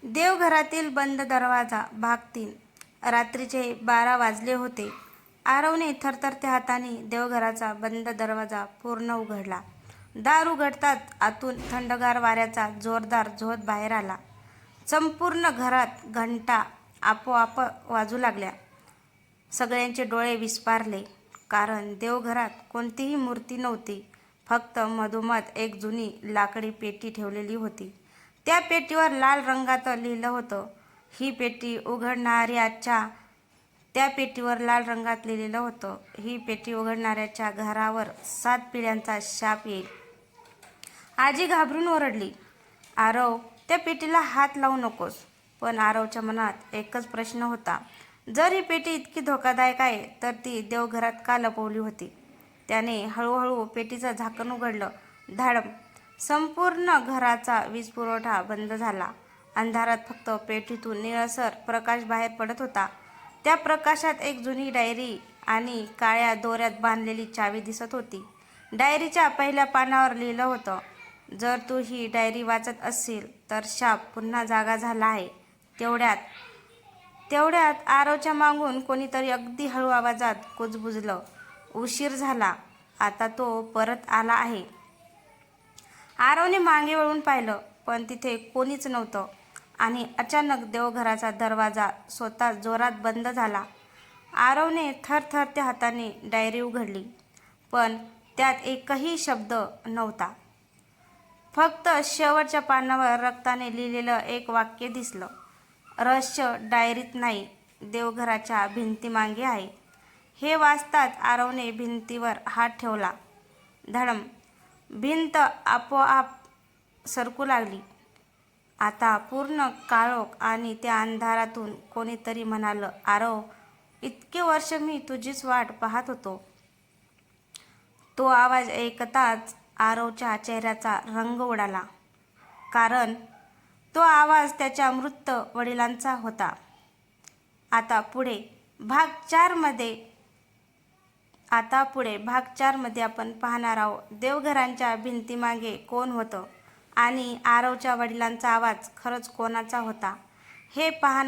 देवघरातील बंद दरवाजा भाग 3. रात्रीचे 12 वाजले होते. आरवने थरथरत्या हाताने देवघराचा बंद दरवाजा पूर्ण उघडला. दार उघडताच आतून थंडगार वाऱ्याचा जोरदार झोत बाहेर आला. संपूर्ण घरात घंटा आपोआप वाजू लागल्या. सगळ्यांचे डोळे विस्फारले, कारण देवघरात कोणतीही मूर्ती नव्हती. फक्त मधोमध एक जुनी लाकडी पेटी ठेवलेली होती. त्या पेटीवर लाल रंगात लिहिलं होतं, ही पेटी उघडणाऱ्याच्या त्या पेटीवर लाल रंगात लिहिलेलं होतं, ही पेटी उघडणाऱ्याच्या घरावर 7 पिढ्यांचा शाप येईल. आजी घाबरून ओरडली, आरव, त्या पेटीला हात लावू नकोस. पण आरवच्या मनात एकच प्रश्न होता, जर ही पेटी इतकी धोकादायक आहे, तर ती देवघरात का लपवली होती? त्याने हळूहळू पेटीचं झाकण उघडलं. धाडम! संपूर्ण घराचा वीजपुरवठा बंद झाला. अंधारात फक्त पेटीतून निळसर प्रकाश बाहेर पडत होता. त्या प्रकाशात एक जुनी डायरी आणि काळ्या दोऱ्यात बांधलेली चावी दिसत होती. डायरीच्या पहिल्या पानावर लिहिलं होतं, जर तू ही डायरी वाचत असशील तर शाप पुन्हा जागा झाला आहे. तेवढ्यात आरवच्या मागून कोणीतरी अगदी हळू आवाजात कुजबुजलं, उशीर झाला, आता तो परत आला आहे. आरवने मागे वळून पाहिलं, पण तिथे कोणीच नव्हतं. आणि अचानक देवघराचा दरवाजा स्वतः जोरात बंद झाला. आरवने थरथरत्या हाताने डायरी उघडली, पण त्यात एकही शब्द नव्हता. फक्त शेवटच्या पानावर रक्ताने लिहिलेलं एक वाक्य दिसलं, रहस्य डायरीत नाही, देवघराच्या भिंतीमागे आहे. हे वाचताच आरवने भिंतीवर हात ठेवला. धडम! भिंत आपोआप सरकू लागली. आता पूर्ण काळोख आणि त्या अंधारातून कोणीतरी म्हणालं, आरव, इतके वर्ष मी तुझीच वाट पाहत होतो. तो आवाज ऐकताच आरवच्या चेहऱ्याचा रंग उडाला, कारण तो आवाज त्याच्या मृत वडिलांचा होता. आता पुढे भाग 4 मध्ये आपण पाहणार आहोत, देवघरांच्या भिंतीमागे कोण होतं आणि आरवच्या वडिलांचा आवाज खरंच कोणाचा होता, हे पाहणार